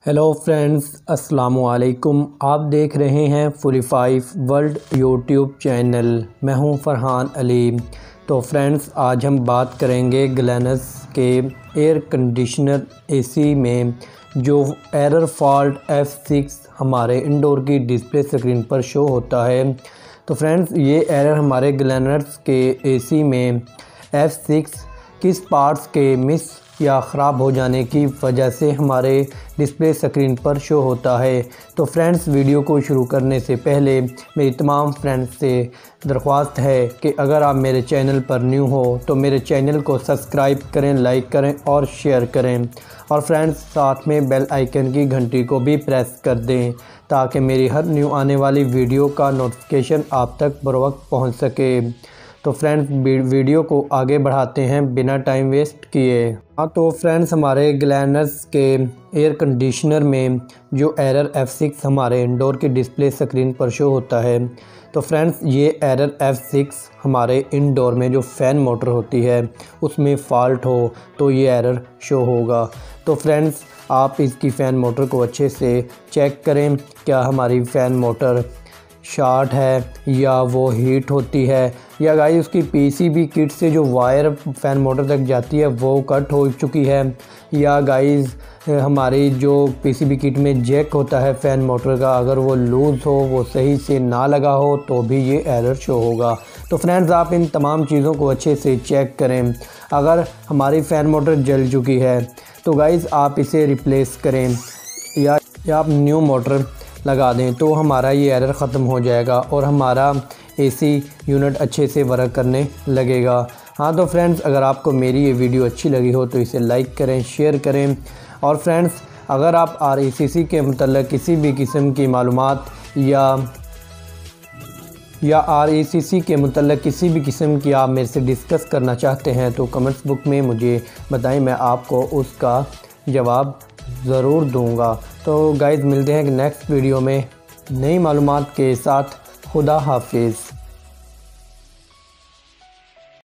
Hello friends, अस्सलाम वालेकुम। आप देख रहे हैं फुली5 वर्ल्ड यूट्यूब चैनल। मैं हूं फरहान अली। तो फ्रेंड्स, आज हम बात करेंगे ग्लेनस के एयर कंडीशनर एसी में जो एरर फॉल्ट F6 हमारे इंडोर की डिस्प्ले स्क्रीन पर शो होता है। तो फ्रेंड्स, ये एरर हमारे ग्लेनस के एसी में F6 किस पार्ट्स के मिस या ख़राब हो जाने की वजह से हमारे डिस्प्ले स्क्रीन पर शो होता है। तो फ्रेंड्स, वीडियो को शुरू करने से पहले मेरी तमाम फ्रेंड्स से दरख्वास्त है कि अगर आप मेरे चैनल पर न्यू हो तो मेरे चैनल को सब्सक्राइब करें, लाइक करें और शेयर करें। और फ्रेंड्स, साथ में बेल आइकन की घंटी को भी प्रेस कर दें ताकि मेरी हर न्यू आने वाली वीडियो का नोटिफिकेशन आप तक बर वक्त पहुँच सके। तो फ्रेंड्स, वीडियो को आगे बढ़ाते हैं बिना टाइम वेस्ट किए। तो फ्रेंड्स, हमारे ग्लेनस के एयर कंडीशनर में जो एरर F6 हमारे इंडोर की डिस्प्ले स्क्रीन पर शो होता है, तो फ्रेंड्स ये एरर F6 हमारे इंडोर में जो फ़ैन मोटर होती है उसमें फ़ॉल्ट हो तो ये एरर शो होगा। तो फ्रेंड्स, आप इसकी फ़ैन मोटर को अच्छे से चेक करें, क्या हमारी फ़ैन मोटर शॉर्ट है या वो हीट होती है, या गाइस उसकी पीसीबी किट से जो वायर फ़ैन मोटर तक जाती है वो कट हो चुकी है, या गाइस हमारी जो पीसीबी किट में जैक होता है फ़ैन मोटर का, अगर वो लूज़ हो, वो सही से ना लगा हो तो भी ये एरर शो होगा। तो फ्रेंड्स, आप इन तमाम चीज़ों को अच्छे से चेक करें। अगर हमारी फ़ैन मोटर जल चुकी है तो गाइस आप इसे रिप्लेस करें या आप न्यू मोटर लगा दें तो हमारा ये एरर ख़त्म हो जाएगा और हमारा एसी यूनिट अच्छे से वर्क करने लगेगा। हाँ, तो फ्रेंड्स, अगर आपको मेरी ये वीडियो अच्छी लगी हो तो इसे लाइक करें, शेयर करें। और फ्रेंड्स, अगर आप RECC के मतलब किसी भी किस्म की मालूमात या RECC के मतलब किसी भी किस्म की आप मेरे से डिस्कस करना चाहते हैं तो कमेंट्स बुक में मुझे बताएं, मैं आपको उसका जवाब ज़रूर दूंगा। तो गाइस, मिलते हैं नेक्स्ट वीडियो में नई मालूमात के साथ। खुदा हाफिज़।